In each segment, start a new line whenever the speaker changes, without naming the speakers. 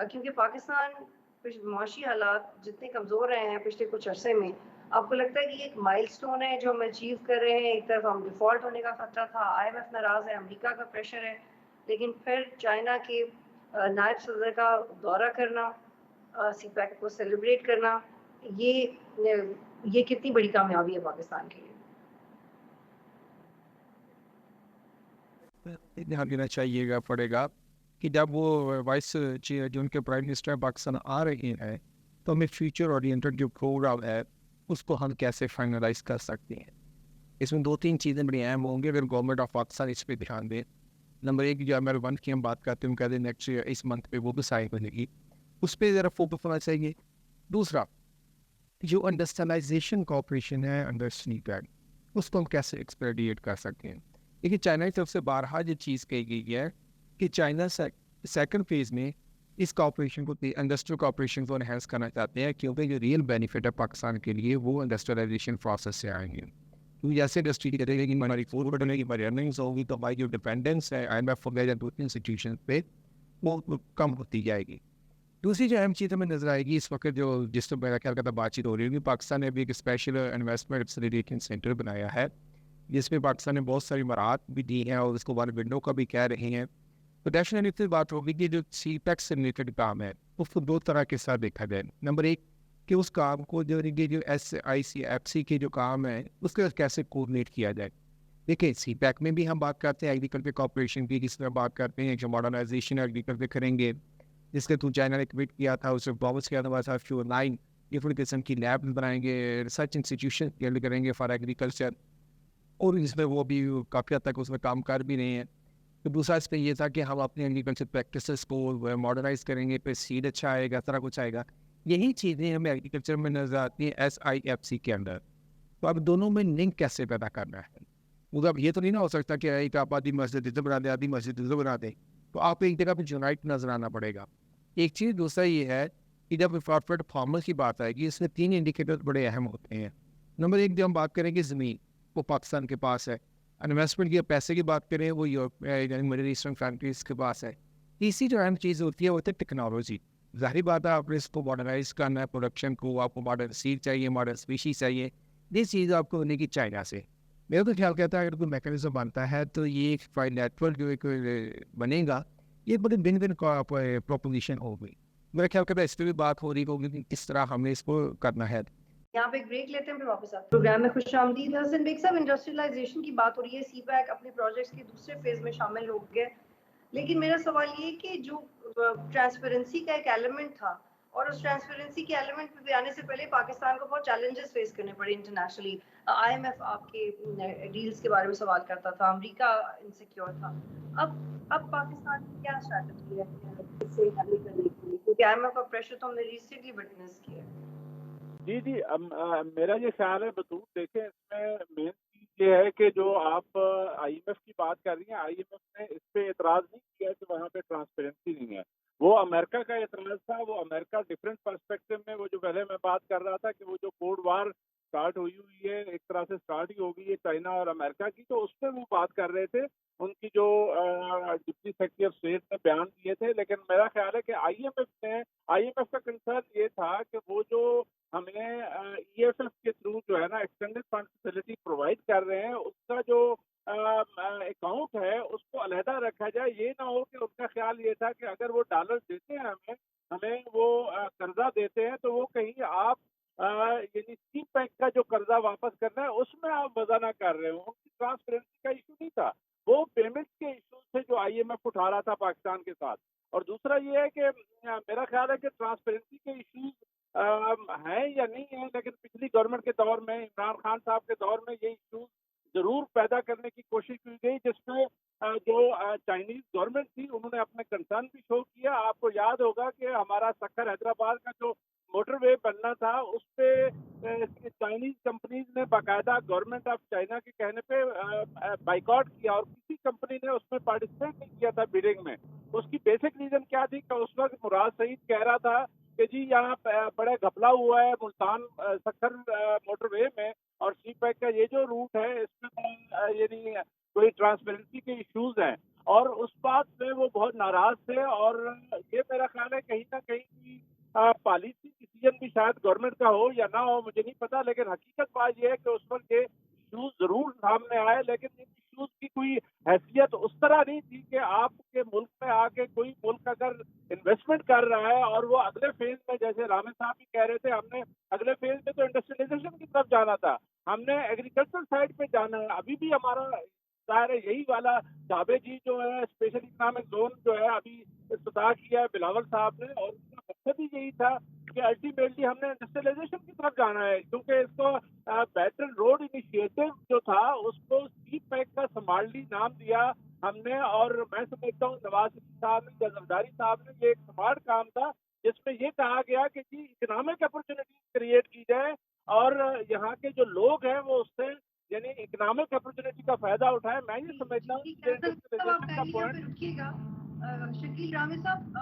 کیونکہ پاکستان معاشی حالات جتنے کمزور رہے ہیں پچھلے کچھ عرصے میں، آپ کو لگتا ہے کہ یہ ایک مائل سٹون ہے جو ہم اچیو کر رہے ہیں؟ ایک طرف ہم ڈیفالٹ ہونے کا خطرہ تھا، IMF ناراض ہے، امریکہ کا پریشر ہے، لیکن پھر چائنا کے نائب صدر کا دورہ کرنا، سی پیک کو سیلیبریٹ کرنا، یہ کتنی بڑی کامیابی ہے پاکستان کے لیے؟
دھیان دینا چاہیے گا پڑے گا کہ جب وہ وائس جو ان کے پرائم منسٹر پاکستان آ رہے ہیں تو ہمیں فیوچر اورینٹڈ جو پروگرام ہے اس کو ہم کیسے فائنلائز کر سکتے ہیں. اس میں 2-3 چیزیں بڑی اہم ہوں گی اگر گورنمنٹ آف پاکستان اس پہ دھیان دے. نمبر 1 جو ML1 کی ہم بات کرتے ہیں، ہم کہتے ہیں نیکسٹ اس منتھ پہ وہ بھی سائن بنے گی، اس پہ ذرا فوکس ہونا چاہیے. دوسرا جو انڈسٹریلائزیشن کوآپریشن ہے انڈر سی پیک، اس کو ہم کیسے ایکسپیڈیٹ کر سکتے ہیں. لیکن چائنا کی طرف سے بارہا یہ چیز کہی گئی ہے کہ چائنا سیکنڈ فیز میں اس کوآپریشن کو انڈسٹریل کوآپریشن کو انہینس کرنا چاہتے ہیں، کیونکہ جو ریئل بینیفٹ ہے پاکستان کے لیے وہ انڈسٹریلائزیشن پروسیس سے آئیں گے. کیونکہ جیسے انڈسٹری کرے گی، ہماری فوڈ بڑھنے گی، ہماری ارننگس ہوگی، تو ہماری جو ڈپینڈنس ہے IMF وغیرہ دوسری انسٹیٹیوشن پہ وہ کم ہوتی جائے گی. دوسری جو اہم چیز ہمیں نظر آئے گی اس وقت جو جس میں میرا خیال کا بات چیت ہو رہی ہوگی، پاکستان نے بھی ایک اسپیشل انویسٹمنٹ ایکسلریٹنگ سینٹر بنایا ہے جس میں پاکستان نے بہت ساری مراعات بھی دی ہیں اور اس کو ون ونڈو کا بھی کہہ رہے ہیں. تو نیشنل سے بات ہوگی کہ جو سی پیک سے ریلیٹڈ کام ہے اس کو 2 طرح کے ساتھ دیکھا جائے. نمبر 1 کہ اس کام کو جو SICFC کے جو کام ہے اس کے کیسے کوآرڈینیٹ کیا جائے. دیکھیں سی پیک میں بھی ہم بات کرتے ہیں ایگریکلچر کوآپریشن کی، جس میں بات کرتے ہیں جو ماڈرنائزیشن ایگریکلچر کریں گے، جس کے تو چائنا نے کمٹ کیا تھا، اس میں پرومس کیا تھا فیور 9 ڈفرنٹ قسم کی لیب بنائیں گے، ریسرچ انسٹیٹیوشن بلڈ کریں گے فار ایگریکلچر، اور اس میں وہ بھی کافی حد تک اس میں کام کر بھی رہے ہیں. تو دوسرا اس پہ یہ تھا کہ ہم اپنے ایگریکلچر پریکٹسز کو ماڈرنائز کریں گے، پھر سیڈ اچھا آئے گا، طرح کچھ آئے گا. یہی چیزیں ہمیں ایگریکلچر میں نظر آتی ہیں SIFC کے اندر. تو اب دونوں میں لنک کیسے پیدا کرنا ہے؟ مطلب یہ تو نہیں نہ ہو سکتا کہ ایک آپ آدھی مسجد ادھر بنا دیں، آدھی مسجد ادھر بنا دیں، تو آپ ایک جگہ پہ یونائٹ نظر آنا پڑے گا. ایک چیز دوسرا یہ ہے کہ جب کارپوریٹ فارمر کی بات آئے گی اس میں 3 انڈیکیٹر بڑے اہم ہوتے ہیں. نمبر 1 جو ہم بات کریں گے زمین، وہ پاکستان کے پاس ہے. انویسٹمنٹ کی پیسے کی بات کریں وہ یعنی مڈل ایسٹرن کنٹریز کے پاس ہے. تیسری جو اہم چیز ہوتی ہے وہ ہوتی ہے ٹیکنالوجی. ظاہری بات ہے آپ نے اس کو ماڈرنائز کرنا ہے، پروڈکشن کو، آپ کو ماڈرن سیڈ چاہیے، ماڈرن اسپیشیز چاہیے. یہ چیز آپ کو ہونے کی چائنا سے. میرا تو خیال کہتا ہے اگر کوئی میکانزم بنتا ہے تو یہ ایک نیٹورک جو ایک بنے گا، یہ بڑی ون ون پروپوزیشن ہوگی. میرا خیال کرتا ہے اس پہ بھی بات ہو رہی ہوگی کہ کس طرح ہم نے اس کو کرنا ہے.
یہاں پہ ایک بریک لیتے ہیں پھر واپس آتے ہیں. پروگرام میں خوش آمدید. حسن بیگ صاحب، انڈسٹریلائزیشن کی بات ہو رہی ہے، سی پیک اپنے پروجیکٹس کے دوسرے فیز میں شامل ہو گئے، لیکن میرا سوال یہ کہ جو ٹرانسپیرنسی کا ایک ایلیمنٹ تھا، اور اس ٹرانسپیرنسی کے ایلیمنٹ پہ بھی آنے سے پہلے پاکستان کو بہت چیلنجز فیس کرنے پڑے انٹرنیشنلی. IMF آپ کے ڈیلز کے بارے میں سوال کرتا تھا، امریکہ انسیکیور تھا. اب پاکستان کی کیا اسٹریٹجی ہے اس سے ہینڈل کرنے کے لیے؟ کیونکہ IMF کا پریشر تو ہم نے ریسنٹلی وٹنس کیا ہے.
جی میرا یہ خیال ہے بطور دیکھیں اس میں مین چیز یہ ہے کہ جو آپ IMF کی بات کر رہی ہیں، IMF نے اس پہ اعتراض نہیں کیا کہ وہاں پہ ٹرانسپیرنسی نہیں ہے. وہ امریکہ کا اعتراض تھا. وہ امریکہ ڈفرینٹ پرسپیکٹو میں، وہ جو پہلے میں بات کر رہا تھا کہ وہ جو کوڈ وار اسٹارٹ ہوئی ہے، ایک طرح سے اسٹارٹ ہی ہوگی ہے چائنا اور امریکہ کی، تو اس پہ وہ بات کر رہے تھے. ان کی جو ڈپٹی سیکرٹری آف اسٹیٹ نے بیان دیے تھے. لیکن میرا خیال ہے کہ IMF کا کنسرن یہ تھا کہ وہ جو ہمیں EFF کے تھرو جو ہے نا ایکسٹینڈیڈ فنڈ فیسلٹی پرووائڈ کر رہے ہیں، اس کا جو اکاؤنٹ ہے اس کو علیحدہ رکھا جائے. یہ نہ ہو کہ ان کا خیال یہ تھا کہ اگر وہ ڈالر دیتے ہیں ہمیں وہ قرضہ دیتے ہیں تو وہ کہیں آپ یعنی سی پیک کا جو قرضہ واپس کرنا ہے اس میں آپ وضع نہ کر رہے ہوں. ان کی ٹرانسپیرنسی کا ایشو نہیں تھا، وہ پیمنٹ کے ایشو سے جو IMF اٹھا رہا تھا پاکستان کے ساتھ. اور دوسرا یہ ہے کہ میرا خیال ہے کہ ٹرانسپیرنسی کے ایشوز ہیں یا نہیں ہیں، لیکن پچھلی گورنمنٹ کے دور میں، عمران خان صاحب کے دور میں، یہ ایشوز ضرور پیدا کرنے کی کوشش کی گئی، جس میں جو چائنیز گورنمنٹ تھی انہوں نے اپنے کنسرن بھی شو کیا. آپ کو یاد ہوگا کہ ہمارا سکر حیدرآباد کا جو موٹر وے بننا تھا اس پہ چائنیز کمپنیز نے باقاعدہ گورنمنٹ آف چائنا کے کہنے پہ بائیکاٹ کیا، اور کسی کمپنی نے اس میں پارٹیسپیٹ نہیں کیا تھا بیڈنگ میں. اس کی بیسک ریزن کیا تھی کہ اس وقت مراد سعید کہہ رہا تھا کہ جی یہاں بڑے گھپلا ہوا ہے ملتان سکر موٹر وے میں، اور سی پیک کا یہ جو روٹ ہے اس میں یعنی کوئی ٹرانسپیرنسی کے ایشوز ہیں. اور اس بات سے وہ بہت ناراض تھے، اور یہ میرا خیال ہے کہیں نہ کہیں کی پالیسی ڈیسیجن بھی شاید گورنمنٹ کا ہو یا نہ ہو، مجھے نہیں پتا، لیکن حقیقت بات یہ ہے کہ اس وقت یہ ایشوز ضرور سامنے آئے، لیکن ان ایشوز کی کوئی حیثیت اس طرح نہیں تھی کہ آپ کے ملک میں آ کے کوئی ملک اگر انویسٹمنٹ کر رہا ہے اور وہ اگلے فیز میں، جیسے رامے صاحب بھی کہہ رہے تھے، ہم نے اگلے فیز میں تو انڈسٹریلائزیشن کی طرف جانا تھا، ہم نے ایگریکلچر سائڈ پہ جانا ہے، ابھی بھی ہمارا ظاہر ہے یہی والا چابے جی جو ہے اسپیشل اکنامک زون جو ہے ابھی افتتاح کیا ہے بلاول صاحب نے، اور اس کا مقصد ہی یہی تھا کہ الٹیمیٹلی ہم نے انڈسٹریلائزیشن کی طرف جانا ہے، کیونکہ اس کو بیٹل روڈ انیشیٹو جو تھا اس کو سی پیک کا سمالی نام دیا ہم نے، اور میں سمجھتا ہوں نواز شریف صاحب نے یا زرداری صاحب نے، یہ ایک سمارٹ کام تھا جس میں یہ کہا گیا کہ جی اکنامک اپرچونیٹیز کریٹ کی جائے اور یہاں کے جو لوگ ہیں وہ اس سے یعنی اکنامک اپرچونیٹی کا فائدہ اٹھائے۔ میں یہ سمجھتا ہوں کہ
آپ
انڈسٹریلائزیشن کا
پہلے یہاں پہ
پوائنٹ
رکیے گا شکیل رامے صاحب،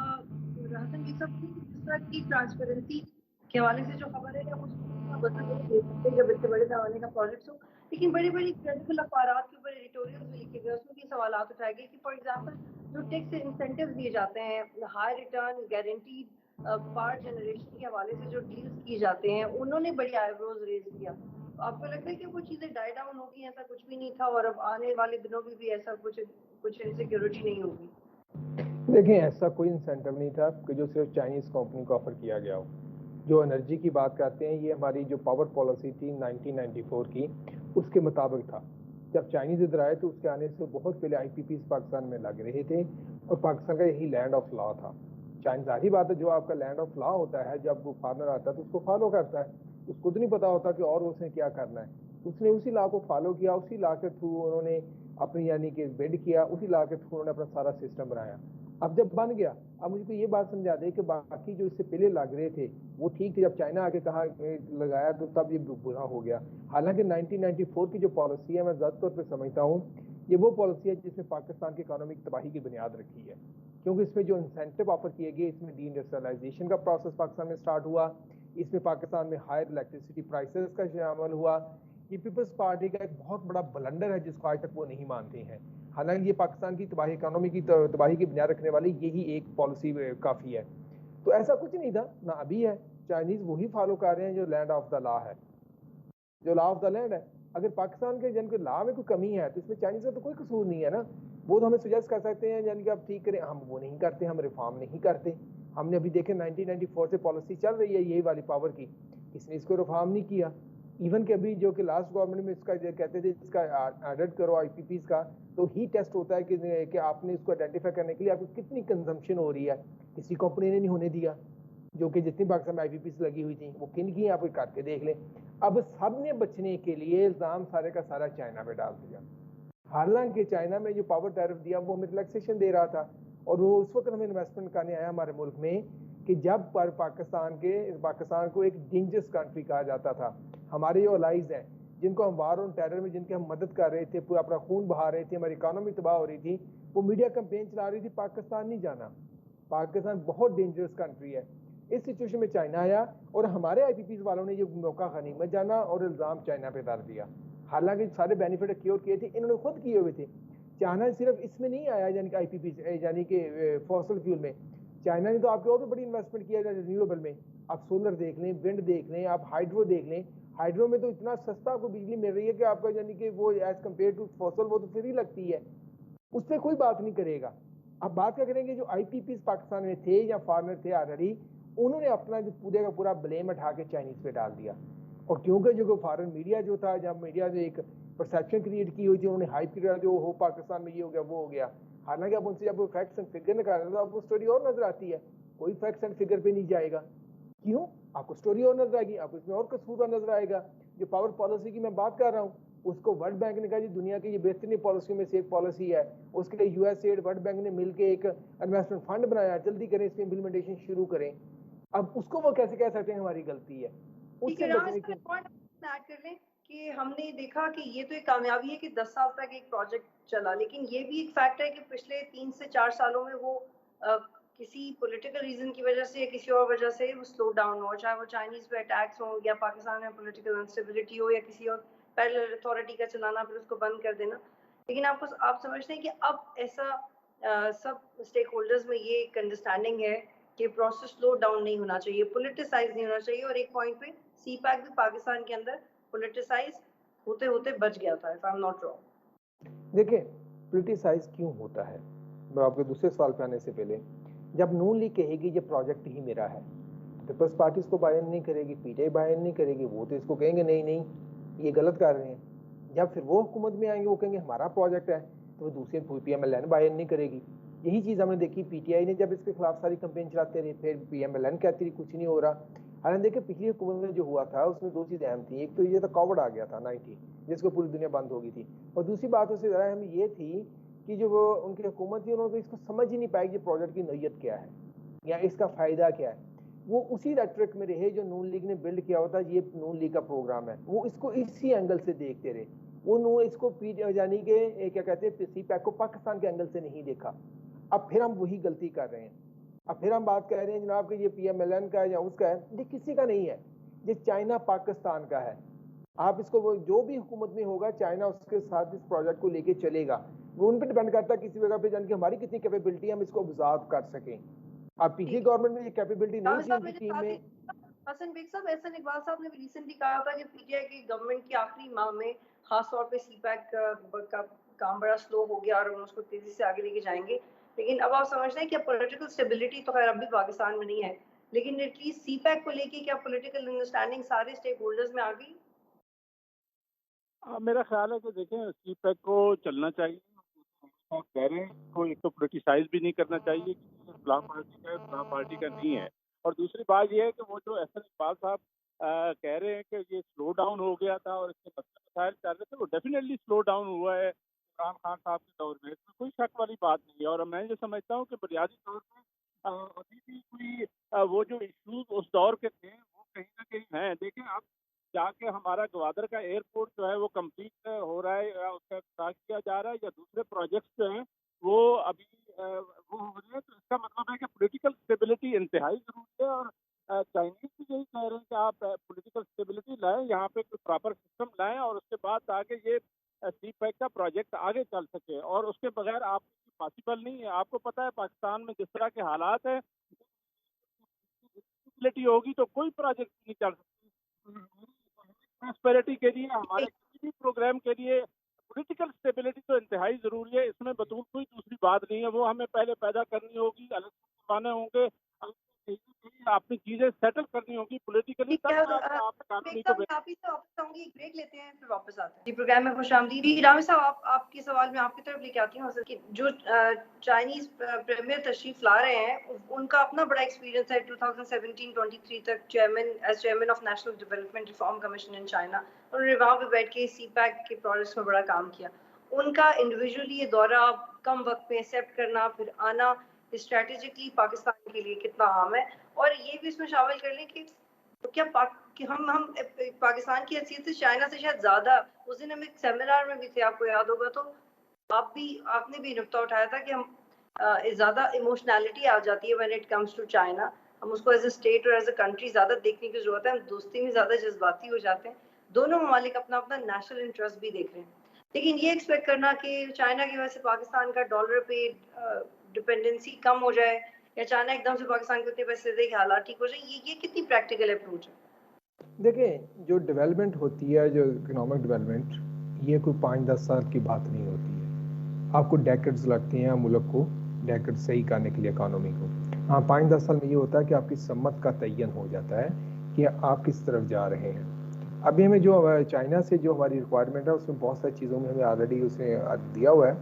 حسن یہ سب جس طرح کی ٹرانسپیرنسی کے حوالے سے جو خبر ہے اس کو بدل نہیں دے سکتے جب اتنے بڑے پیمانے کا پروجیکٹس ہو، لیکن بڑی بڑی کریڈیبل اخبارات کے اوپر ایڈیٹوریلز بھی لکھے گئے، اس میں بھی سوالات اٹھائے گئے کہ فار ایگزامپل جو ٹیکس انسینٹیوز دیے جاتے ہیں، ہائی ریٹرن گارنٹیڈ پار جنریشن کے حوالے سے جو ڈیلز کیے جاتے ہیں، انہوں نے بڑی آئی بروز ریز کیا۔ آپ کو لگتا ہے کہ وہ چیزیں ڈائی ڈاؤن ہو گئی، ایسا کچھ بھی نہیں تھا اور اب آنے والے دنوں میں بھی ایسا کچھ انسیکیورٹی نہیں ہوگی؟
دیکھیں ایسا کوئی انسینٹو نہیں تھا کہ جو صرف چائنیز کمپنی کو آفر کیا گیا ہو۔ جو انرجی کی بات کرتے ہیں، یہ ہماری جو پاور پالیسی تھی 1994 کی، اس کے مطابق تھا۔ جب چائنیز ادھر آئے تو اس کے آنے سے بہت پہلے آئی پی پیز پاکستان میں لگ رہے تھے اور پاکستان کا یہی لینڈ آف لا تھا۔ ظاہری بات ہے جو آپ کا لینڈ آف لا ہوتا ہے، جب وہ فارنر آتا ہے تو اس کو فالو کرتا ہے، اس کو تو نہیں پتا ہوتا کہ اور اس نے کیا کرنا ہے، اس نے اسی لا کو فالو کیا، اسی لا کے تھرو انہوں نے اپنی یعنی کہ بڈ کیا، اسی لا کے تھرو انہوں نے اپنا سارا سسٹم بنایا۔ اب جب بن گیا، اب مجھے کو یہ بات سمجھا دے کہ باقی جو اس سے پہلے لگ رہے تھے وہ ٹھیک تھے، جب چائنا آ کے کہا لگایا تو تب یہ برا ہو گیا۔ حالانکہ 1994 کی جو پالیسی ہے میں ذاتی طور پہ سمجھتا ہوں یہ وہ پالیسی ہے جس نے پاکستان کی اکانومک تباہی کی بنیاد رکھی ہے، کیونکہ اس میں جو انسینٹو آفر کیے گئے، اس میں ڈی انڈسٹریلائزیشن کا پروسیس پاکستان میں سٹارٹ ہوا، اس میں پاکستان میں ہائر الیکٹریسٹی پرائسز کا شامل ہوا۔ یہ پیپلز پارٹی کا ایک بہت بڑا بلنڈر ہے جس کو آج تک وہ نہیں مانتے ہیں، حالانکہ یہ پاکستان کی تباہی اکانومی کی تباہی کی بنیاد رکھنے والی یہی ایک پالیسی کافی ہے۔ تو ایسا کچھ نہیں تھا، نہ ابھی ہے، چائنیز وہی فالو کر رہے ہیں جو لینڈ آف دا لا ہے، جو لا آف دا لینڈ ہے۔ اگر پاکستان کے جن کے لا میں کوئی کمی ہے تو اس میں چائنیز کا تو کوئی قصور نہیں ہے نا، وہ تو ہمیں سجیسٹ کر سکتے ہیں یعنی کہ آپ ٹھیک کریں، ہم وہ نہیں کرتے، ہم ریفارم نہیں کرتے۔ ہم نے ابھی دیکھے 1994 سے پالیسی چل رہی ہے یہی والی پاور کی، کسی نے اس کو ریفارم نہیں کیا، ایون کہ ابھی جو کہ لاسٹ گورنمنٹ میں اس کا کہتے تھے اس کا ایڈٹ کرو آئی پی پیز کا، تو ہی ٹیسٹ ہوتا ہے کہ آپ نے اس کو آئیڈینٹیفائی کرنے کے لیے آپ کو کتنی کنزمپشن ہو رہی ہے، کسی کمپنی نے نہیں ہونے دیا، جو کہ جتنی پاکستان میں آئی پی پیز لگی ہوئی تھیں وہ کن کی ہیں آپ کر کے دیکھ لیں۔ اب سب نے بچنے کے لیے الزام سارے کا سارا چائنا پہ ڈال دیا، حالانکہ چائنا میں جو پاور ٹیرف دیا وہ ہمیں ریلیکسیشن دے رہا تھا، اور وہ اس وقت ہمیں انویسٹمنٹ کرنے آیا ہمارے ملک میں کہ جب پاکستان کو ایک ڈینجرس کنٹری کہا جاتا تھا۔ ہمارے جو الائز ہیں جن کو ہم وار آن ٹیرر میں جن کی ہم مدد کر رہے تھے، پورا اپنا خون بہا رہے تھے، ہماری اکانومی تباہ ہو رہی تھی، وہ میڈیا کمپین چلا رہی تھی پاکستان نہیں جانا، پاکستان بہت ڈینجرس کنٹری ہے۔ اس سچویشن میں چائنا آیا اور ہمارے آئی پی پیز والوں نے یہ موقع غنیمت جانا اور الزام چائنا پہ ڈال دیا، حالانکہ سارے بینیفٹ ایکیور کیے تھے انہوں نے خود کیے ہوئے تھے۔ چائنا صرف اس میں نہیں آیا یعنی کہ آئی پی پیز یعنی کہ فوسل فیول میں، چائنا نے تو آپ کے اور بھی بڑی انویسٹمنٹ کیا ہے رینیویبل میں، آپ سولر دیکھ لیں، ونڈ دیکھ لیں، آپ ہائیڈرو دیکھ لیں، ہائیڈرو میں تو اتنا سستا آپ کو بجلی مل رہی ہے کہ آپ کا یعنی کہ وہ ایز کمپیئر ٹو فوسل وہ تو فری لگتی ہے، اس پہ کوئی بات نہیں کرے گا۔ اب بات کیا کریں گے جو آئی پی پیز پاکستان میں تھے یا فارنر تھے آلریڈی، انہوں نے اپنا جو پورے کا پورا بلیم اٹھا کے چائنیز پہ ڈال دیا، اور کیونکہ جو فارن میڈیا جو تھا، جب میڈیا نے ایک پرسیپشن کریٹ کی ہوئی تھی، انہوں نے ہائپ کیا جو ہو پاکستان میں یہ ہو گیا وہ ہو گیا، حالانکہ اب ان سے جب وہ فیکٹس اینڈ فگر نکال رہے تو آپ کو اسٹوری اور نظر آتی ہے، کوئی فیکٹس اینڈ فگر پہ نہیں جائے گا، کیوں؟ آپ کو اسٹوری اور نظر آئے گی، آپ کو اس میں اور قصور نظر آئے گا۔ جو پاور پالیسی کی میں بات کر رہا ہوں اس کو ورلڈ بینک نے کہا جی دنیا کی یہ بہترین پالیسیوں میں سے ایک پالیسی ہے، اس کے لیے U S and World Bank نے مل کے ایک انویسٹمنٹ فنڈ بنایا، جلدی کریں اس کی امپلیمنٹیشن شروع کریں۔ اب اس کو وہ کیسے کہہ سکتے ہیں ہماری غلطی ہے؟ اس سے بچنے کی
ایڈ کر لیں کہ ہم نے دیکھا کہ یہ تو ایک کامیابی ہے کہ 10 سال تک ایک پروجیکٹ چلا، لیکن یہ بھی ایک فیکٹ ہے کہ پچھلے 3 سے 4 سالوں میں وہ کسی پولیٹیکل ریزن کی وجہ سے یا کسی اور وجہ سے وہ سلو ڈاؤن ہو، چاہے وہ چائنیز پہ اٹیکس ہوں یا پاکستان میں پولیٹیکل انسٹیبلٹی ہو یا کسی اور پیرلل اتھارٹی کا چلانا پھر اس کو بند کر دینا۔ لیکن آپ سمجھتے ہیں کہ اب ایسا سب اسٹیک ہولڈرز میں یہ ایک انڈرسٹینڈنگ ہے کہ پروسیس سلو ڈاؤن نہیں ہونا چاہیے, پولیٹیسائز نہیں ہونا چاہیے. اور ایک پوائنٹ پہ سی پیک بھی پاکستان کے اندر پولیٹیسائز ہوتے ہوتے بچ گیا تھا, if I'm not wrong.
دیکھیں پولیٹیسائز کیوں ہوتا ہے, میں آپ کے دوسرے سوال پہ آنے سے پہلے, جب نون لیگ کہے گی یہ پروجیکٹ ہی میرا ہے, پیپلز پارٹی اس کو بائن نہیں کرے گی, پی ٹی آئی بائن نہیں کرے گی, وہ تو اس کو کہیں گے نہیں نہیں یہ غلط کر رہے ہیں. جب پھر وہ حکومت میں آئیں گے وہ کہیں گے ہمارا پروجیکٹ ہے, تو وہ دوسرے پی ایم ایل این بائن نہیں کرے گی. یہی چیز ہم نے دیکھی پی ٹی آئی نے جب اس کے خلاف ساری کمپین چلاتے رہے, پھر پی ایم ایل این کہتی رہی کچھ نہیں ہو رہا. حالانکہ دیکھیں پچھلی حکومت میں جو ہوا تھا اس میں دو چیزیں اہم تھیں, ایک تو یہ تو کووڈ آ گیا تھا 90 جس کو پوری دنیا بند ہو گئی تھی, اور دوسری بات اس سے ذرا اہم یہ تھی کہ جو وہ ان کی حکومت تھی انہوں نے اس کو سمجھ ہی نہیں پائی کہ پروجیکٹ کی نوعیت کیا ہے یا اس کا فائدہ کیا ہے. وہ اسی ریٹرک میں رہے جو نون لیگ نے بلڈ کیا ہوتا یہ نون لیگ کا پروگرام ہے, وہ اس کو اسی اینگل سے دیکھتے رہے. وہ اس کو یعنی کہ کیا کہتے ہیں سی پیک کو پاکستان کے اینگل سے نہیں دیکھا. اب پھر ہم وہی غلطی کر رہے ہیں. اب پھر ہم بات کر رہے ہیں جناب کہ یہ پی ایم ایل این کا ہے یا اس کا ہے, یہ کسی کا نہیں ہے, یہ چائنا پاکستان کا ہے. آپ اس کو جو بھی حکومت میں ہوگا چائنا اس کے ساتھ اس پروجیکٹ کو لے کے چلے گا, وہ ان پہ ڈیپینڈ کرتا ہے کسی جگہ پہ جان کے ہماری کتنی کیپیبلٹی ہم اس کو آبزرو کر سکیں. اب پچھلی گورنمنٹ میں یہ کیپیبلٹی نہیں تھی ان کی ٹیم میں.
حسن بیگ صاحب, احسن اقبال صاحب نے بھی ریسنٹلی کہا تھا کہ پی ٹی آئی کی گورنمنٹ کی آخری ماہ میں خاص طور پہ سی پیک کا کام بڑا سلو ہو گیا اور ہم اس کو تیزی سے آگے لے کے جائیں گے. لیکن اب آپ سمجھتے ہیں کہ پولیٹیکل اسٹیبلٹی تو خیر اب بھی پاکستان میں نہیں ہے, لیکن ایٹ لیسٹ سی پیک کو لے کے کیا پولیٹیکل انڈرسٹینڈنگ سارے اسٹیک ہولڈرز میں آ گئی؟
میرا خیال ہے کہ دیکھیں سی پیک کو چلنا چاہیے. کہہ رہے ہیں کو ایک تو پولیٹیسائز بھی نہیں کرنا چاہیے کہ اسلام پارٹی کا ہے, اسلام پارٹی کا نہیں ہے. اور دوسری بات یہ ہے کہ وہ جو احسن اقبال صاحب کہہ رہے ہیں کہ یہ سلو ڈاؤن ہو گیا تھا اور اس کے مسائل چل رہے تھے, وہ ڈیفینیٹلی سلو ڈاؤن ہوا ہے عمران خان صاحب کے دور میں, اس میں کوئی شک والی بات نہیں ہے. اور میں یہ سمجھتا ہوں کہ بنیادی طور پہ ابھی بھی کوئی وہ جو ایشوز اس دور کے تھے وہ کہیں نہ کہیں ہیں. دیکھیں اب جا کے ہمارا گوادر کا ایئرپورٹ جو ہے وہ کمپلیٹ ہو رہا ہے یا اس کا افتتاح کیا جا رہا ہے, یا دوسرے پروجیکٹس جو ہیں وہ ابھی وہ ہو رہے ہیں, تو اس کا مطلب ہے کہ پولیٹیکل اسٹیبلٹی انتہائی ضروری ہے. اور چائنیز بھی یہی کہہ رہے ہیں کہ آپ پولیٹیکل اسٹیبلٹی لائیں, یہاں پہ کوئی پراپر سسٹم لائیں اور اس کے بعد آگے یہ سی پیک کا پروجیکٹ آگے چل سکے. اور اس کے بغیر آپ پاسبل نہیں ہے. آپ کو پتہ ہے پاکستان میں جس طرح کے حالات ہیں اسٹیبلٹی ہوگی تو کوئی پروجیکٹ نہیں چل سکتی. پراسپیرٹی کے لیے ہمارے کسی بھی پروگرام کے لیے پولیٹیکل اسٹیبلٹی تو انتہائی ضروری ہے. اس میں بطور کوئی دوسری بات نہیں ہے. وہ ہمیں پہلے پیدا کرنی ہوگی, الیکشن کروانے ہوں گے, اپنی چیزیں سیٹل کرنی ہوگی پولیٹیکلی, تب آپ قانونی کو
بریک لیتے ہیں پھر واپس آتے ہیں. جی پروگرام میں خوش آمدید. رامز صاحب آپ کے سوال میں آپ کی طرف لے کے آتی ہوں. کہ جو چائنیز پریمیئر تشریف لا رہے ہیں ان کا اپنا بڑا ایکسپیرینس ہے 2017-23 تک chairman of national development reform commission in China. انہوں نے وہاں پہ بیٹھ کے سی پیک کے پروجیکٹس میں بڑا کام کیا. ان کا انڈیویجولی یہ دورہ کم وقت میں ایکسیپٹ کرنا پھر آنا اسٹریٹجکلی پاکستان کے لیے کتنا عام ہے. اور یہ بھی اس میں شامل کر لیں کہ کیا کہ ہم پاکستان کی حیثیت سے چائنا سے شاید زیادہ, اس دن ہم ایک سیمینار میں بھی تھے آپ کو یاد ہوگا, تو آپ نے بھی نقطہ اٹھایا تھا کہ ہم زیادہ ایموشنالٹی آ جاتی ہے when it comes to China. ہم اس کو ایز اے اسٹیٹ اور ایز اے کنٹری زیادہ دیکھنے کی ضرورت ہے. ہم دوستی میں زیادہ جذباتی ہو جاتے ہیں. دونوں ممالک اپنا اپنا نیشنل انٹرسٹ بھی دیکھ رہے ہیں, لیکن یہ ایکسپیکٹ کرنا کہ چائنا کی وجہ سے پاکستان کا ڈالر پہ ڈپینڈنسی کم ہو جائے یا چائنا ایک دم سے پاکستان کو اتنے پیسے دے کہ حالات ٹھیک ہو جائیں, یہ کتنی پریکٹیکل اپروچ ہے؟
دیکھیں جو ڈیولپمنٹ ہوتی ہے, جو اکنامک ڈیولپمنٹ, یہ کوئی 5-10 سال کی بات نہیں ہوتی ہے. آپ کو ڈیکڈز لگتے ہیں ملک کو ڈیکڈ صحیح کرنے کے لیے اکانومی کو. ہاں 5-10 سال میں یہ ہوتا ہے کہ آپ کی سمت کا تعین ہو جاتا ہے کہ آپ کس طرف جا رہے ہیں. ابھی ہمیں جو چائنا سے جو ہماری ریکوائرمنٹ ہے اس میں بہت ساری چیزوں میں ہمیں آلریڈی اس نے دیا ہوا ہے.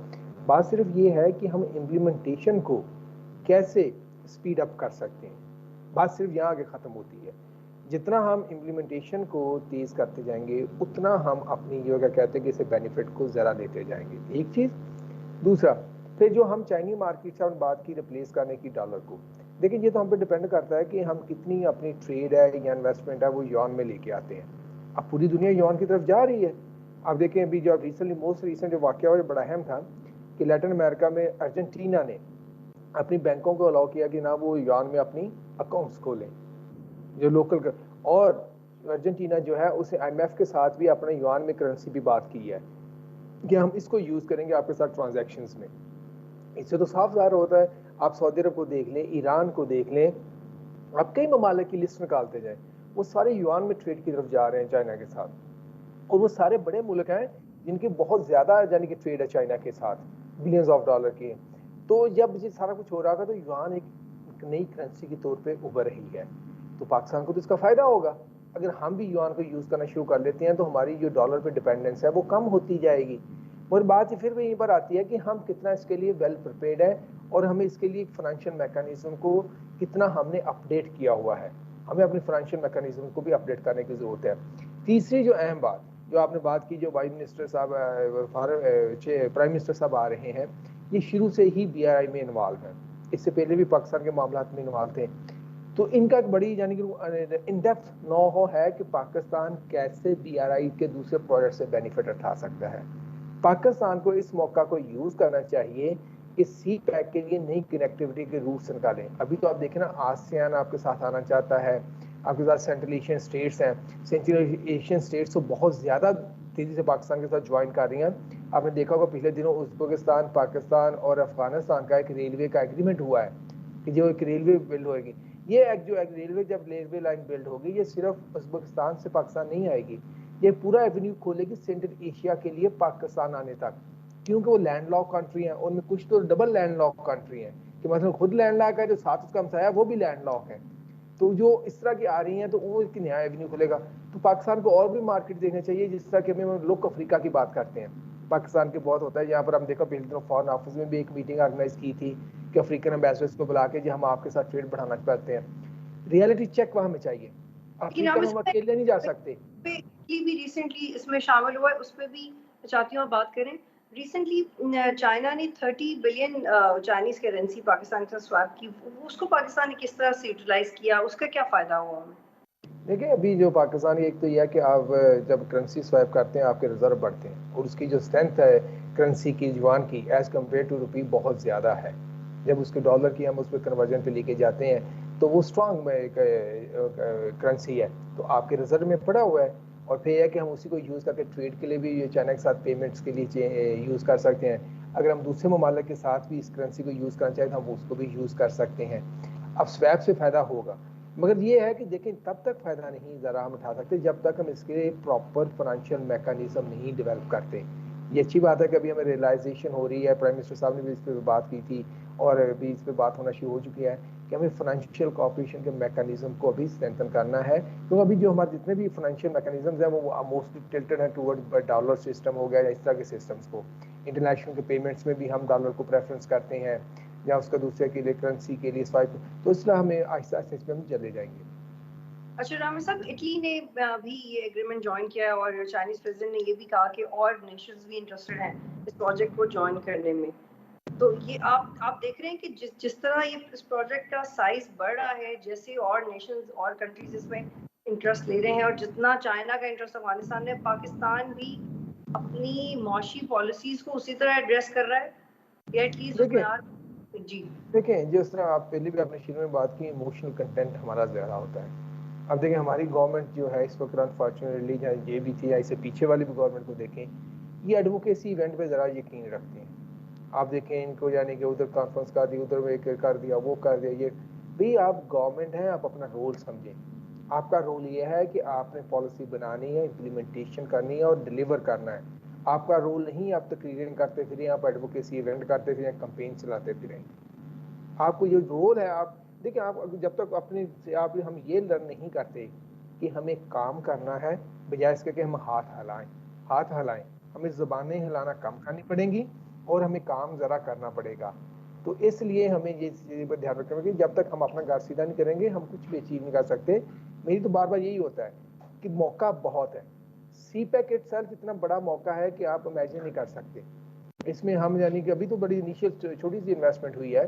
بات صرف یہ ہے کہ ہم امپلیمنٹیشن کو کیسے اسپیڈ اپ کر سکتے ہیں. بات صرف یہاں آگے ختم ہوتی ہے. جتنا ہم امپلیمنٹیشن کو تیز کرتے جائیں گے اتنا ہم اپنی جو کیا کہتے ہیں کہ اسے بینیفٹ کو ذرا لیتے جائیں گے. ایک چیز. دوسرا پھر جو ہم چائنی مارکیٹ سے بات کی ریپلیس کرنے کی ڈالر کو, دیکھیں یہ تو ہم پہ ڈیپینڈ کرتا ہے کہ ہم کتنی اپنی ٹریڈ ہے یا انویسٹمنٹ ہے وہ یون میں لے کے آتے ہیں. اب پوری دنیا یون کی طرف جا رہی ہے. اب دیکھیں ابھی جو ریسنٹلی موسٹ ریسنٹ جو واقعہ ہوا جو بڑا اہم تھا کہ لیٹن امریکہ میں ارجنٹینا نے اپنی بینکوں کو الاؤ کیا کہ نہ وہ یون میں اپنی اکاؤنٹس کھولیں جو لوکل, اور ارجنٹینا جو ہے اسے آئی ایم ایف کے ساتھ بھی اپنے یوان میں کرنسی بھی بات کی ہے کہ ہم اس کو یوز کریں گے آپ کے ساتھ ٹرانزیکشنز میں. اس سے تو صاف ظاہر ہوتا ہے، آپ سعودی عرب کو دیکھ لیں، ایران کو دیکھ لیں، آپ کئی ممالک کی لسٹ نکالتے جائیں، وہ سارے یوان میں ٹریڈ کی طرف جا رہے ہیں چائنا کے ساتھ، اور وہ سارے بڑے ملک ہیں جن کی بہت زیادہ یعنی کہ ٹریڈ ہے چائنا کے ساتھ، بلینز آف ڈالر کی. تو جب یہ سارا کچھ ہو رہا تھا تو یوان ایک نئی کرنسی کے طور پہ ابھر رہی ہے، تو پاکستان کو تو اس کا فائدہ ہوگا. اگر ہم بھی یوان کو یوز کرنا شروع کر لیتے ہیں تو ہماری جو ڈالر پہ ڈپینڈنس ہے وہ کم ہوتی جائے گی. اور بات پھر بھی یہیں پر آتی ہے کہ ہم کتنا اس کے لیے ویل پریپیئرڈ ہے، اور ہمیں اس کے لیے فائنینشیل میکانزم کو کتنا ہم نے اپڈیٹ کیا ہوا ہے. ہمیں اپنے فائنینشیل میکانزم کو بھی اپڈیٹ کرنے کی ضرورت ہے. تیسری جو اہم بات جو آپ نے بات کی، جو وائس منسٹر صاحب پرائم منسٹر صاحب آ رہے ہیں، یہ شروع سے ہی بی آر آئی میں انوالو ہیں، اس سے پہلے بھی پاکستان کے معاملات میں انوالو تھے. تو ان کا ایک بڑی یعنی کہ ان ڈیپتھ نو ہو ہے کہ پاکستان کیسے بی آر آئی کے دوسرے پروجیکٹ سے بینیفٹ اٹھا سکتا ہے. پاکستان کو اس موقع کو یوز کرنا چاہیے کہ سی پیک کے لیے نئی کنیکٹیوٹی کے روٹس نکالیں. ابھی تو آپ دیکھیں نا، آسیان آپ کے ساتھ آنا چاہتا ہے، آپ کے ساتھ سینٹرل ایشین اسٹیٹس ہیں، سینٹرل ایشین اسٹیٹس تو بہت زیادہ تیزی سے پاکستان کے ساتھ جوائن کر رہی ہیں. آپ نے دیکھا ہوگا پچھلے دنوں ازبکستان، پاکستان اور افغانستان کا ایک ریلوے کا ایگریمنٹ ہوا ہے کہ جو ایک ریلوے بلڈ ہوئے گی. یہ ایک جو ریلوے جب ریلوے لائن بلڈ ہوگی، یہ صرف ازبکستان سے پاکستان نہیں آئے گی، یہ پورا ایونیو کھولے گی سینٹرل ایشیا کے لیے پاکستان آنے تک، کیونکہ وہ لینڈ لاک کنٹری ہیں، ان میں کچھ تو ڈبل لینڈ لاک کنٹری ہیں کہ مثلا خود لینڈ لاک ہے، جو ساتھ اس کا ہمسایہ وہ بھی لینڈ لاک ہے. تو جو اس طرح کی آ رہی ہیں تو وہ ایک نیا ایونیو کھلے گا. تو پاکستان کو اور بھی مارکیٹ دیکھنا چاہیے، جس طرح کہ ہمیں لوگ افریقہ کی بات کرتے ہیں، پاکستان کے بہت ہوتا ہے. یہاں پر ہم دیکھو پچھلے دنوں فارن آفس میں بھی ایک میٹنگ آرگنائز کی تھی کہ افریقن ایمبیسڈرس کو بلا کے جی ہم آپ کے ساتھ ٹریڈ بڑھانا چاہتے ہیں. ریئلٹی چیک وہاں ہمیں چاہیے،
لیکن
افریقہ میں ہم اکیلے نہیں جا سکتے.
بھی ریسنٹلی اس میں شامل ہوا ہے، اس پہ بھی چاہتی ہوں آپ بات کریں. ریسنٹلی چائنا نے 30 بلین چائنیز کرنسی پاکستان سے سویپ کی، اس کو پاکستان نے کس طرح سے یوٹیلائز کیا، اس کا کیا فائدہ ہوا ہمیں؟
دیکھیں ابھی جو پاکستانی، ایک تو یہ ہے کہ آپ جب کرنسی سوائپ کرتے ہیں آپ کے ریزرو بڑھتے ہیں، اور اس کی جو اسٹرینتھ ہے کرنسی کی یوان کی ایز کمپیئر ٹو روپی بہت زیادہ ہے. جب اس کے ڈالر کی ہم اس پہ کنورژن پہ لے کے جاتے ہیں تو وہ اسٹرانگ کرنسی ہے، تو آپ کے ریزرو میں پڑا ہوا ہے. اور پھر یہ ہے کہ ہم اسی کو یوز کر کے ٹریڈ کے لیے بھی چائنا کے ساتھ پیمنٹس کے لیے یوز کر سکتے ہیں. اگر ہم دوسرے ممالک کے ساتھ بھی اس کرنسی کو یوز کرنا چاہیں تو ہم اس کو بھی یوز کر سکتے ہیں. اب سویپ سے فائدہ ہوگا، مگر یہ ہے کہ دیکھیں تب تک فائدہ نہیں ذرا ہم اٹھا سکتے جب تک ہم اس کے پراپر فائنینشیل میکانزم نہیں ڈیولپ کرتے. یہ اچھی بات ہے کہ ابھی ہمیں ریئلائزیشن ہو رہی ہے، پرائم منسٹر صاحب نے بھی اس پہ بات کی تھی اور ابھی اس پہ بات ہونا شروع ہو چکی ہے کہ ہمیں فائنینشیل کوآپریشن کے میکانزم کو ابھی اسٹرینتھن کرنا ہے. کیونکہ ابھی جو ہمارے جتنے بھی فائنینشیل میکانزمز ہیں وہ موسٹلی ٹلٹڈ ہیں ٹورڈ ڈالر سسٹم ہو گیا یا اس طرح کے سسٹمز کو. انٹرنیشنل کے پیمنٹس میں بھی ہم ڈالر کو پریفرنس کرتے ہیں یا اس کا دوسرے کے لیے کرنسی کے لیے سوائپ، تو اس طرح ہمیں آہستہ آہستہ اس میں ہم چلے جائیں گے.
اچھا رامر صاحب، اٹلی نے بھی یہ ایگریمنٹ جوائن کیا ہے اور چائنیز پریزیڈنٹ نے یہ بھی کہا کہ اور نیشنز بھی انٹرسٹڈ ہیں اس پروجیکٹ کو جوائن کرنے میں. تو یہ آپ دیکھ رہے ہیں کہ جس طرح یہ اس پروجیکٹ کا سائز بڑھ رہا ہے، جیسے اور نیشنز اور کنٹریز اس میں انٹرسٹ لے رہے ہیں، اور جتنا چائنا کا انٹرسٹ افغانستان میں، پاکستان بھی اپنی معاشی پالیسیز کو اسی طرح ایڈریس کر رہا ہے یا ایٹ لیسٹ اس معیار. جی
دیکھیں جس طرح آپ پہلے بھی اپنے شروع میں بات کی، ایموشنل کنٹینٹ ہمارا زیادہ ہوتا ہے. اب دیکھیں ہماری گورنمنٹ جو ہے اس وقت انفارچونیٹلی یہ بھی تھی یا اس سے پیچھے والی بھی گورنمنٹ کو دیکھیں، یہ ایڈوکیسی ایونٹ پہ ذرا یقین رکھتے ہیں. آپ دیکھیں ان کو یعنی کہ ادھر کانفرنس کر دی، ادھر ایک کر دیا، وہ کر دیا. یہ بھی آپ گورنمنٹ ہیں، آپ اپنا رول سمجھیں. آپ کا رول یہ ہے کہ آپ نے پالیسی بنانی ہے، امپلیمنٹیشن کرنی ہے اور ڈلیور کرنا ہے. آپ کا رول نہیں آپ تقریریں کرتے پھریں، آپ ایڈوکیسی ایونٹ کرتے پھریں، کمپین چلاتے پھریں. آپ کو یہ رول ہے. آپ دیکھیں آپ جب تک اپنے سے آپ ہم یہ لرن نہیں کرتے کہ ہمیں کام کرنا ہے، بجائے اس کے کہ ہم ہاتھ ہلائیں، ہمیں زبانیں ہلانا کم کرنی پڑیں گی اور ہمیں کام ذرا کرنا پڑے گا. تو اس لیے ہمیں یہ چیز پر دھیان رکھنا ہے کہ جب تک ہم اپنا گھر سیدھا نہیں کریں گے ہم کچھ بھی اچیو نہیں کر سکتے. میری تو بار بار یہی ہوتا ہے کہ موقع بہت ہے. سی پیک اٹ سیلف اتنا بڑا موقع ہے کہ آپ امیجن نہیں کر سکتے. اس میں ہم یعنی کہ ابھی تو بڑی انیشیل چھوٹی سی انویسٹمنٹ ہوئی ہے.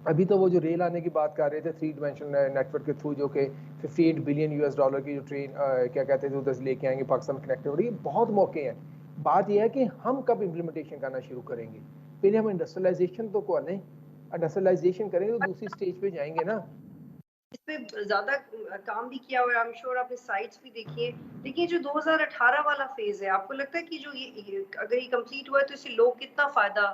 ابھی تو وہ جو ریل آنے کی بات کر رہے تھے 3 ڈائمینشنل نیٹ ورک کے تھرو، جو کہ $58 بلین کی جو ٹرین کیا کہتے تھے ادھر لے کے آئیں گے پاکستان کنیکٹ ہو رہی ہے. بہت موقع ہیں. بات یہ ہے کہ ہم کب امپلیمنٹیشن کرنا شروع کریں گے. پہلے ہم انڈسٹریلائزیشن تو کو لیں، انڈسٹریلائزیشن کریں گے تو دوسری سٹیج پہ جائیں گے نا.
اس پہ زیادہ کام بھی کیا ہوا ہے، آئی ایم شیور آپ نے سائٹس بھی دیکھی ہیں. لیکن جو 2018 والا فیز ہے، آپ کو لگتا ہے کہ جو یہ اگر یہ کمپلیٹ ہوا ہے تو اس سے لوگ کتنا فائدہ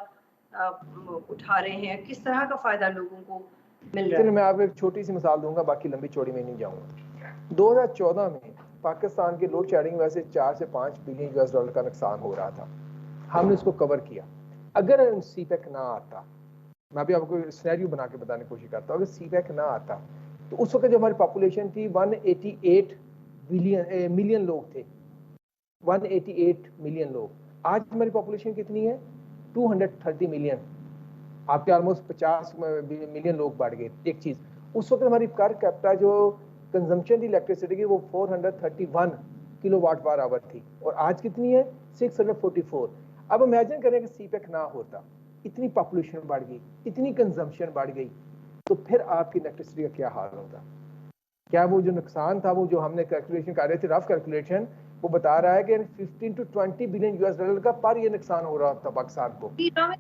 اٹھا رہے ہیں, کس طرح کا فائدہ لوگوں کو مل رہا
چلو
ہے؟
میں آپ کو ایک چھوٹی سی مثال دوں گا, باقی لمبی چوڑی میں نہیں جاؤں گا. 2014 میں پاکستان کی لوڈ شیڈنگ وجہ سے 4 سے 5 بلین US ڈالر کا نقصان ہو رہا تھا. ہم نے اس کو کور کیا. اگر سی پیک نہ آتا, میں ابھی آپ کو سینیریو بنا کے بتانے کی کوشش کرتا ہوں, اگر سی پیک نہ آتا تو اس وقت جو ہماری پاپولیشن تھی 188 ملین لوگ تھے, 188 ملین لوگ. آج ہماری پاپولیشن کتنی ہے؟ 230 ملین. آپ کے آلموسٹ 50 ملین لوگ بڑھ گئے. ایک چیز, اس وقت ہماری پر کیپٹا جو کنزمپشن تھی الیکٹریسٹی کی وہ 431 کلو واٹ پر آور تھی, اور آج کتنی ہے؟ 644. اب امیجن کریں کہ سی پیک نہ ہوتا, اتنی پاپولیشن بڑھ گئی, اتنی کنزمپشن بڑھ گئی, تو پھر آپ کی الیکٹریسٹی کا کیا حال ہوتا؟ کیا وہ جو نقصان تھا, وہ جو ہم نے کیلکولیشن کر رہے تھے, رف کیلکولیشن, وہ بتا رہا ہے کہ 15 to 20 بلین US ڈالر کا پر یہ نقصان ہو رہا تھا پاکستان کو.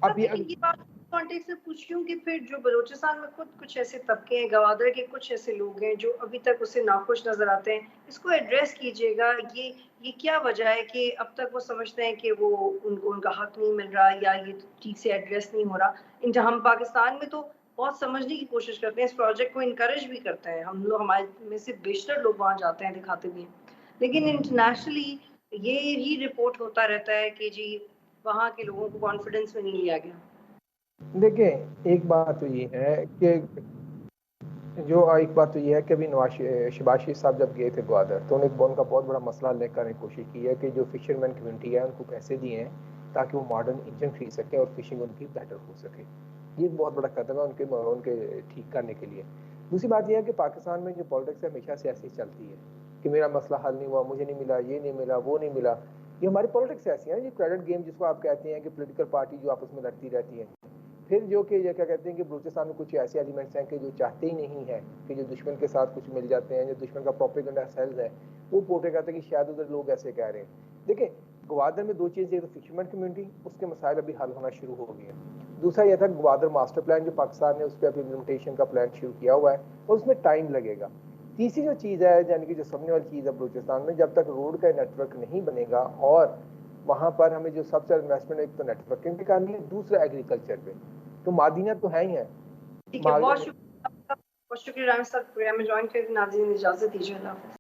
اب
لیکن یہ بات کانٹیکس سے پوچھ رہی ہوں کہ پھر جو بلوچستان میں خود کچھ ایسے طبقے ہیں, گوادر کے کچھ ایسے لوگ ہیں جو ابھی تک اسے ناخوش نظر آتے ہیں, اس کو ایڈریس کیجیے گا. یہ کیا وجہ ہے کہ اب تک وہ سمجھتے ہیں کہ وہ ان کو ان کا حق نہیں مل رہا, یا یہ ٹھیک سے ایڈریس نہیں ہو رہا؟ ہم پاکستان میں تو بہت سمجھنے کی کوشش کرتے ہیں, اس پروجیکٹ کو انکریج بھی کرتے ہیں, ہم لوگ ہمارے میں سے بیشتر لوگ وہاں جاتے ہیں, دکھاتے بھی ہیں, لیکن انٹرنیشنلی یہ ہی رپورٹ ہوتا رہتا ہے کہ جی وہاں کے لوگوں کو کانفیڈنس میں نہیں لیا گیا.
دیکھیں ایک بات تو یہ ہے کہ ایک بات تو یہ ہے کہ ابھی شہباز شریف صاحب جب گئے تھے گوادر, تو انہوں نے ان کا بہت بڑا مسئلہ لے کر کوشش کی ہے کہ جو فشرمین کمیونٹی ہے ان کو پیسے دیے ہیں تاکہ وہ ماڈرن انجن خرید سکیں اور فشنگ ان کی بیٹر ہو سکے. یہ ایک بہت بڑا قدم ہے ان کے ٹھیک کرنے کے لیے. دوسری بات یہ ہے کہ پاکستان میں جو پالیٹکس ہے ہمیشہ سے ایسی چلتی ہے کہ میرا مسئلہ حل نہیں ہوا, مجھے نہیں ملا, یہ نہیں ملا, وہ نہیں ملا. یہ ہماری پالیٹکس ایسی ہے, یہ کریڈٹ گیم جس کو آپ کہتے ہیں کہ پولیٹیکل پارٹی جو آپس میں لڑتی رہتی ہے. پھر جو کہ یہ کیا کہتے ہیں کہ بلوچستان میں کچھ ایسے ایلیمنٹس ہیں کہ جو چاہتے ہی نہیں ہے کہ جو دشمن کے ساتھ کچھ مل جاتے ہیں, جو دشمن کا پروپیگنڈا سیلز ہے وہ پورٹے کرتے ہیں کہ شاید ادھر لوگ ایسے کہہ رہے ہیں. دیکھیں گوادر میں دو چیزیں, ایک تو فشرمین کمیونٹی, اس کے مسائل ابھی حل ہونا شروع ہو گئے ہیں. دوسرا یہ تھا گوادر ماسٹر پلان جو پاکستان نے اس پہ ابھی امپلیمنٹیشن کا پلان شروع کیا ہوا ہے, اور اس میں ٹائم لگے گا. تیسری جو چیز ہے, یعنی کہ جو سامنے والی چیز ہے بلوچستان میں, جب تک روڈ کا نیٹ ورک نہیں بنے گا, اور وہاں پر ہمیں جو سب سے انویسٹمنٹ ایک تو نیٹ ورکنگ پہ کرنی ہے, دوسرا ایگریکلچر پہ, تو معدنیات تو ہے ہی ہیں.
ٹھیک ہے, بہت شکریہ, بہت شکریہ رحمت صاحب, پروگرام میں جوائن کرنے کے. ناظرین اجازت دیجیے, اللہ حافظ.